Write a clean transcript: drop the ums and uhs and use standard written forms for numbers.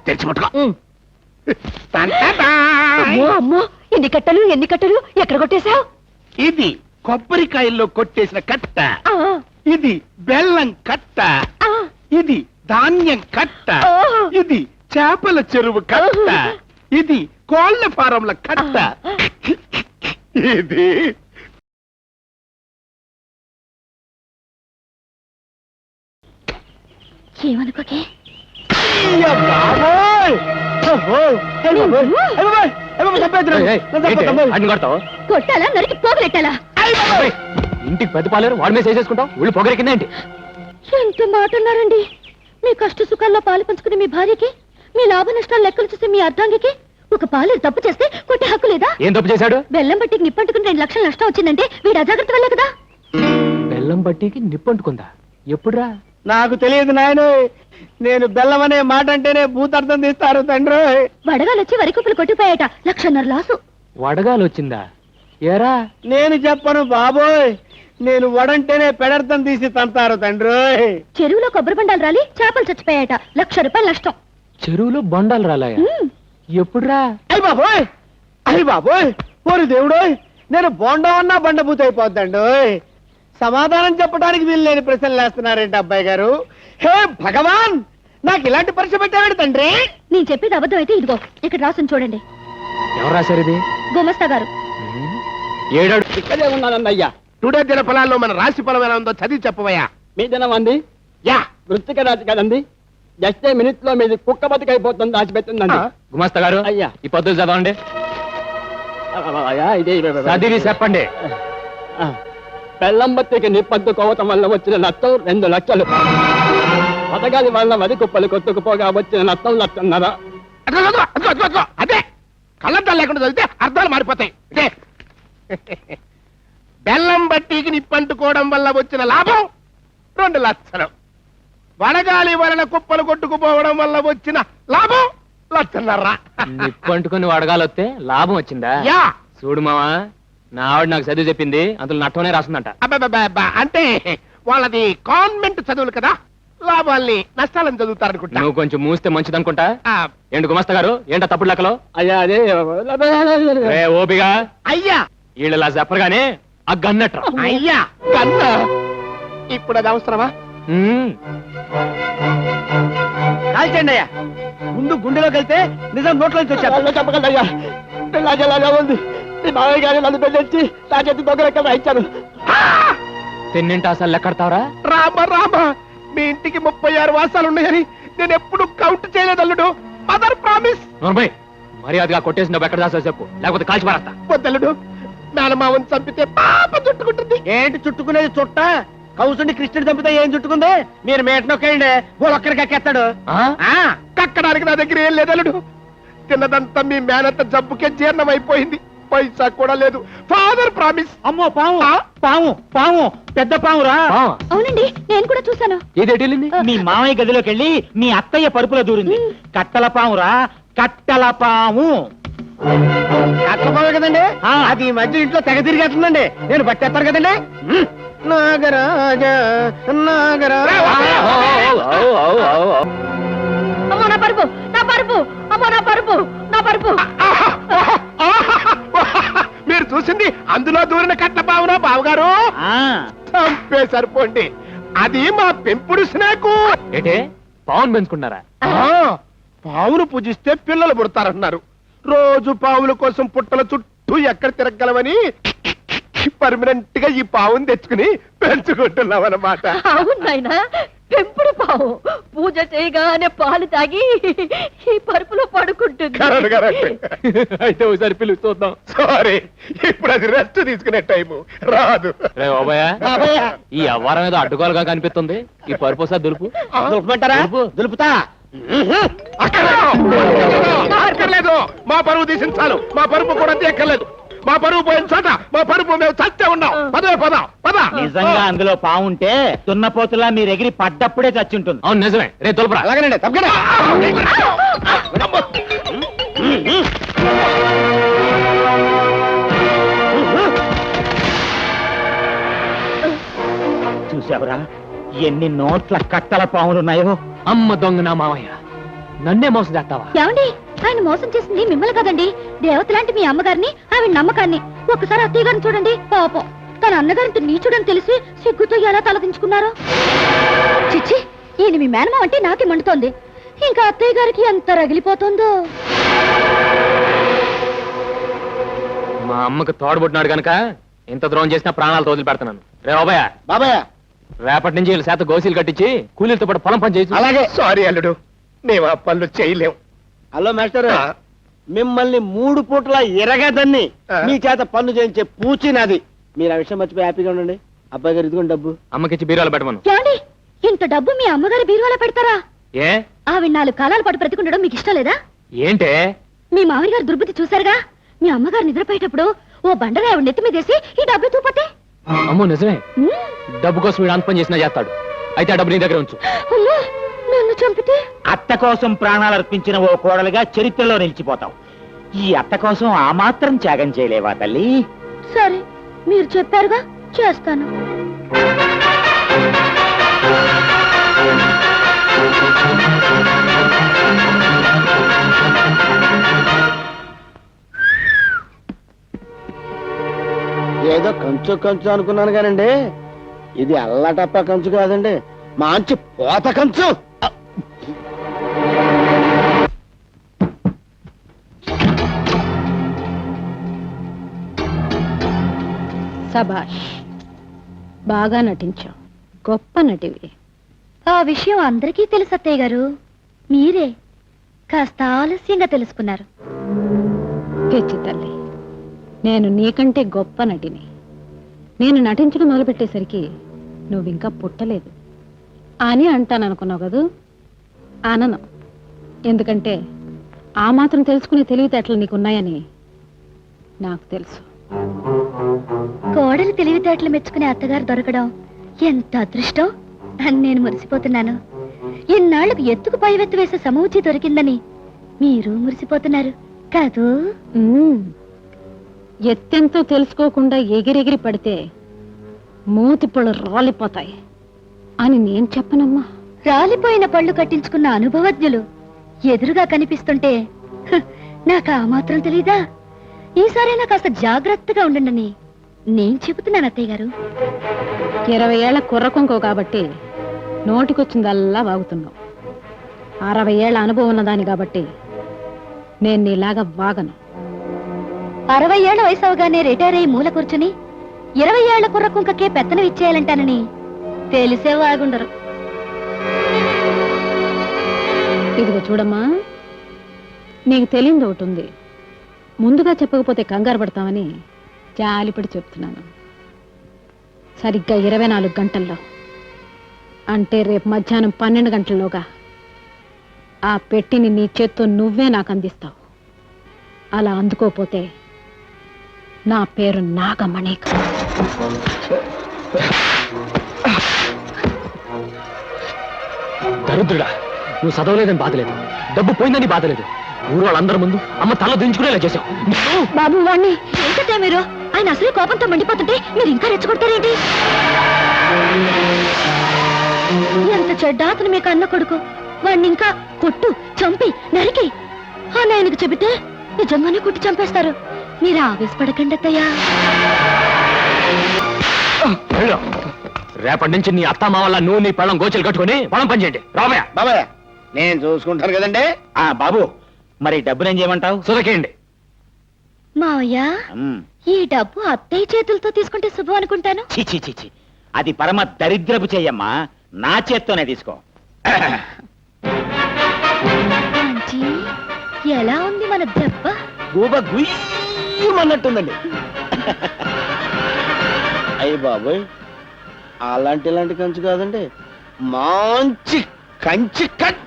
తెరిచి పట్టుకో. అమ్మో అమ్మో, ఎన్ని కట్టలు ఎన్ని కట్టలు, ఎక్కడ కొట్టేశావు? ఇది కొబ్బరికాయల్లో కొట్టేసిన కట్ట, ఇది బెల్లం కట్ట, ఇది ధాన్యం కట్ట, ఇది చేపల చెరువు కట్ట, ఇది కోళ్ల ఫారంల కట్ట, ఇది ఏమనుకోకే. కొట్టాలా నరికి పోగలెట్టాలా? ఇంటికి పెద్ద పాలేరు వాడి మీద చేసేసుకుంటాం, ఊళ్ళు పొగరెక్కిందేంటి? ఎంత మాట అన్నారండి. మీ కష్ట సుఖాల్లో పాలు పంచుకునే మీ భార్యకి, మీ లాభ నష్టాలు లెక్కలు చూసే మీ అర్ధాంగికి ఒక పాలేరు తప్పు చేస్తే కొట్టే హక్కు లేదా? ఏం తప్పు చేశాడు? బెల్లం బట్టికి నిప్పంటుకుని 2 లక్షలు నష్టం వచ్చిందంటే వీడు అజాగ్రత్త వల్లే కదా. బెల్లం బట్టికి నిప్పంటుకుందా? ఎప్పుడురా? నాకు తెలియదు నాయన. నేను బెల్లం అనే మాట అంటేనే భూతార్థం తీస్తారు తండ్రి. వడగాలొచ్చి వరి కుప్పలు కొట్టిపోయాట, 1.5 లక్షలు లాసు. వడగాలు వచ్చిందా? ఏరా? నేను చెప్పను బాబోయ్, నేను వడంటేనే పెడర్థం తీసి తంతారు తండ్రి. చెరువులో కొబ్బరి బండాలు రాలి చేపలు చచ్చిపోయాట, 1 లక్ష రూపాయలు నష్టం. చెరువులో బొండాలు రాలాయా? ఎప్పుడురా? అయ్య బాబోయ్, అయ్య బాబోయ్, ఓరి దేవుడోయ్, నేను బోండం అన్నా బండబూత అయిపోద్దండి. సమాధానం చెప్పడానికి వీలు లేని ప్రశ్నలు వేస్తున్నారేంటి అబ్బాయి గారు? హే భగవాన్, నాకు ఇలాంటి పరీక్ష పెట్టాడు తండ్రి. నేను చెప్పేది అబద్ధం అయితే ఇదిగో ఇక్కడ రాసుని చూడండి. ఎవరు రాశారు ఇది? గుమస్తా గారు. ఏడాడు ఇక్కడే ఉన్నానన్నయ్యా. టుడే దిన ఫలాల్లో మన రాశి ఫలం ఎలా ఉందో చదివి చెప్పవయ్యా. మీ దినం అంది యా, వృత్తిక రాశి కదండి. జస్ట్ మినిట్ లో మీది కుక్క బతికైపోతుంది, దాచిపెట్టిందండి. గుమాస్తా గారు, అయ్యా. ఈ పద్ధతులు చదవండి. ఇది చదివి చెప్పండి. బెల్లం బత్తికి నిప్పంటుకోవటం వల్ల వచ్చిన నష్టం 2 లక్షలు. పథకాల వల్ల వరి కుప్పలు కొట్టుకుపోగా వచ్చిన నష్టం 1.5 లక్షలు. అదే కళ్ళద్దాలు లేకుండా చదివితే అర్థాలు మారిపోతాయి. ఇదే బెల్లం బట్టీకి నిప్పంటుకోవడం వల్ల వచ్చిన లాభం 2 లక్షలు. వడగాలి వలన కుప్పలు కొట్టుకుపోవడం వల్ల వచ్చిన లాభం 1.5 లక్షలు. నిప్పంటుకుని వడగాలు వస్తే లాభం వచ్చిందా? యా, చూడు మావా, నా ఆవిడ నాకు చదివి చెప్పింది, అందులో నట్టనే రాస్తుందంట. అబ్బా, అంటే వాళ్ళది కాన్వెంట్ చదువులు కదా, లాభాల్ని నష్టాలను చదువుతారనుకుంటా. నువ్వు కొంచెం మూస్తే మంచిదనుకుంటా. ఆ, ఏంటి గుమస్తా గారు, ఏంటా తప్పుడు లెక్కలో? అయ్యా అదే ఓపిగా అయ్యా వీళ్ళలా చెప్పరుగానే ఆ గన్నట్రా. అయ్యా కన్నా ఇప్పుడు అది అవసరమా? కాల్చండి అయ్యా. ముందు గుండెలోకి వెళ్తే నిజం నోట్లోంచి వచ్చారు. చెప్పగలయ్యా, పిల్లాజలాగా ఉంది. మీ మావయ్య గారు నన్ను పెళ్ళొచ్చి నా చేతి దొంగలెక్క ఇచ్చాను. తిన్నింటి అసలు లెక్కడతావరా? రామ, మీ ఇంటికి 36 వాసాలు ఉన్నాయని నేను ఎప్పుడు కౌంట్ చేయలేదు అల్లుడు. Mother promise. మర్యాదగా కొట్టేసి నువ్వు ఎక్కడ దాసో చెప్పు, లేకపోతే కాల్చి పారేస్తా. వద్దల్లుడు, మేనమావని చంపితే పాప చుట్టుకుంటుంది. ఏంటి చుట్టుకునేది? చుట్ట కౌసుని కృష్ణుడు చంపితే ఏం చుట్టుకుంది? మీరు మేటనొక్కండి, ఒక్కడికి ఎక్కేస్తాడు. కక్కడానికి నా దగ్గర ఏం లేదు అల్లుడు. తిన్నదంతా మీ మేనత్త జబ్బుకే జీర్ణం అయిపోయింది, పైసా కూడా లేదు. Father promise. అమ్మో పాము, పాము పాము, పెద్ద పామురా. అవునండి, నేను కూడా చూశాను. ఏదేటెళ్ళింది? మీ మామయ్య గదిలోకి వెళ్ళి మీ అత్తయ్య పరుపులో దూరింది. కట్టల పామురా, కట్టల పాము. కట్టల పాము కదండి, అది ఈ మధ్య ఇంట్లో తెగ తిరిగేస్తుందండి. నేను పట్టేస్తాను కదండి. నాగరాజ నాగరాజ. అమ్మో నా పరుపు, నా పరుపు, అమ్మో నా పరుపు, నా పరుపు. మీరు చూసింది అందులో దూరిన కట్ల పావునా బావగారు? చంపే సరిపోండి, అది మా పెంపుడు స్నేకు. ఏటే పావును పెంచుకున్నారా? పావును పూజిస్తే పిల్లలు పుడతారన్నారు. రోజు పావుల కోసం పుట్టల చుట్టూ ఎక్కడ తిరగలవని పర్మనెంట్ గా ఈ పావును తెచ్చుకుని పెంచుకుంటున్నాం అన్నమాట. అవునాయనా, పెంపుడు పావు పూజ చేయగానే పాలు తాగి ఈ పరుపులో పడుకుంటుంది. అయితే ఒకసారి పిలువు చూద్దాం. సారీ, ఇప్పుడు అది రెస్ట్ తీసుకునే టైము రాదు. ఈ అవ్వారం ఏదో అడ్డుకోలుగా కనిపిస్తుంది. ఈ పరుపు ఒకసారి దులుపు. దులుపుమంటారా? దులుపుతా. అక్కర్లేదు, మా పరువు తీసించాలు. మా పరుపు కూడా ఎక్కర్లేదు. మా పరువు పోయిన చోట మా పరుపు మేము చచ్చే ఉన్నాం. పద. నిజంగా అందులో పావుంటే దున్నపోతులా మీరు ఎగిరి పడ్డప్పుడే చచ్చుంటుంది. అవును నిజమే. రే తొలపరా. అలాగనండి, తప్పకుండా. చూసావురా ఎన్ని నోట్ల కట్టల పాములున్నాయో? అమ్మ దొంగ నా మామయ్య, నన్నే మోసం చేస్తావా? ఏమండి, ఆయన మోసం చేసింది మిమ్మల్ని కదండి, దేవత లాంటి మీ అమ్మగారిని, ఆవిడ నమ్మకాన్ని. ఒక్కసారి అత్తయ్య గారిని చూడండి, పాపం తన అన్నగారింటి నీచుడని తెలిసి సిగ్గుతో ఎలా తలదించుకున్నారో. చిచ్చి, ఈయన మీ మేనమామ అంటే నాకే మండుతోంది. ఇంకా అత్తయ్య గారికి ఎంత రగిలిపోతుందో. మా అమ్మకు తోడబుట్టినాడు గనక ఇంత ద్రోహం చేసినా ప్రాణాలు వదిలి పెడతాను. రే బాబాయ్, బాబాయ్ రేపటి నుంచి వీళ్ళ శాత గోసీలు కట్టించి కూలీలతో పాటు పొలం పని చేసి. అలాగే. సారీ అల్లుడు, మేము ఆ పనులు చేయలేం. హలో మాస్టర్, ఆ. మిమ్మల్ని 3 పూట్ల ఎరగదన్ని ఆ. మీ చేత పన్ను చేయించే పూచి నాది. మీరు ఆ విషయం మర్చిపోయి హ్యాపీగా ఉండండి. అబ్బాయి గారు ఇదిగోండి డబ్బు. అమ్మకిచ్చి బీరాలు పెట్టమను. ఏమండి, ఇంత డబ్బు మీ అమ్మగారి బీరువాలో పెడతారా? ఏ ఆవిడ 4 కాలాల పాటు బ్రతికుండడం మీకు ఇష్టం లేదా? ఏంటే? మీ మామయ్య గారు దుర్బుద్ధి చూశారుగా. మీ అమ్మగారు నిద్రపోయేటప్పుడు ఓ బండగా ఆవిడ నెత్తి మీదేసి ఈ డబ్బు తూపతే. అమ్మో నిజమే, డబ్బు కోసం వీడు అంత పని చేసినా చేస్తాడు. అయితే ఆ డబ్బు నీ దగ్గర ఉంచు. అమ్మో, నన్ను చంపితే? అత్త కోసం ప్రాణాలు అర్పించిన ఓ కోడలుగా చరిత్రలో నిలిచిపోతావు. ఈ అత్త కోసం ఆ మాత్రం త్యాగం చేయలేవా తల్లి? సరే, మీరు చెప్పారుగా, చేస్తాను. ఏదో కంచు కంచు అనుకున్నాను కానండి, ఇది అల్లటప్ప కంచు కాదండి, మంచి పోత కంచు. సభాష్, బాగా నటించావు, గొప్ప నటివి. ఆ విషయం అందరికీ తెలుసు అత్తయ్య గారు, మీరే కాస్త ఆలస్యంగా తెలుసుకున్నారు. పిచ్చి తల్లి, నేను నీకంటే గొప్ప నటిని. నేను నటించడం మొదలుపెట్టేసరికి నువ్వింకా పుట్టలేదు అని అంటాననుకున్నావు కదూ? అనను. ఎందుకంటే ఆ మాత్రం తెలుసుకునే తెలివితేటలు నీకున్నాయని నాకు తెలుసు. కోడలు తెలివితేటలు మెచ్చుకునే అత్తగారు దొరకడం ఎంత అదృష్టం అని నేను మురిసిపోతున్నాను. ఇన్నాళ్లకు ఎత్తుకు పైవెత్తు వేసే సమూచి దొరికిందని మీరు మురిసిపోతున్నారు కాదు? ఎత్తెంతో తెలుసుకోకుండా ఎగిరెగిరి పడితే మూతిపళ్ళు రాలిపోతాయి అని నేను చెప్పనమ్మా. రాలిపోయిన పళ్ళు కట్టించుకున్న అనుభవజ్ఞులు ఎదురుగా కనిపిస్తుంటే నాకు ఆ మాత్రం తెలీదా? ఈసారైనా కాస్త జాగ్రత్తగా ఉండండి నేను చెబుతున్నాను అత్తయ్య గారు. 20 ఏళ్ల కుర్రకొంకో కాబట్టి నోటికొచ్చిందల్లా వాగుతున్నావు. 60 ఏళ్ల అనుభవం ఉన్నదాని కాబట్టి నేను నీలాగా వాగను. 60 ఏళ్ల వయసు అవగానే రిటైర్ అయ్యి మూల కూర్చుని 20 ఏళ్ల కుర్ర కుంకకే పెత్తనం ఇచ్చేయాలంటానని తెలిసే వాగుండరు. ఇదిగో చూడమ్మా, నీకు తెలియదు ఒకటి ఉంది. ముందుగా చెప్పకపోతే కంగారు పడతామని జాలిపడి చెప్తున్నాను. సరిగ్గా 24 గంటల్లో, అంటే రేపు మధ్యాహ్నం 12 గంటల్లోగా ఆ పెట్టిని నీ చేత్తో నువ్వే నాకు అందిస్తావు. అలా అందుకోపోతే నా పేరు నాగమణి కాదు. దరిద్రుడా, నువ్వు చదవలేదని బాధలేదు, డబ్బు పోయిందని బాధలేదు, ఊరు వాళ్ళందరి ముందు అమ్మ తల దించుకునేలా చేశావు. బాబు వాణ్ణి ఏంటంటే మీరు? ఆయన అసలే కోపంతో మండిపోతుంటే మీరు ఇంకా రెచ్చగొడతారేంటి? ఎంత చెడ్డ అతను మీకు అన్న కొడుకు. వాణ్ణి ఇంకా కొట్టు, చంపి, నరికి అని ఆయనకు చెబితే నిజంగానే కొట్టి చంపేస్తారు. మీరు ఆవేశపడకండి అత్తయ్యా. వెళ్ళు. రేపటి నుంచి నీ అత్త మా వల్ల నువ్వు నీ పళ్ళం గోచలు కట్టుకుని పొలం పని చేయండి. రామయ్య, బాబాయ్ నేను చూసుకుంటాను కదండి. బాబు, మరి డబ్బునేం చేయమంటావు? సురకేయండి. మావయ్య, ఈ డబ్బు అత్తయ్య చేతులతో తీసుకుంటే శుభం అనుకుంటాను. చి అది పరమ దరిద్రపు చెయ్యమ్మా, నా చేత్తోనే తీసుకో. ఆంటీ, ఎలా ఉంది మన దెబ్బ? గూబ గుయ్యమన్నట్టుందండి. అయ్యి బాబోయ్, అలాంటి కంచు కాదండి, మంచి కంచి కట్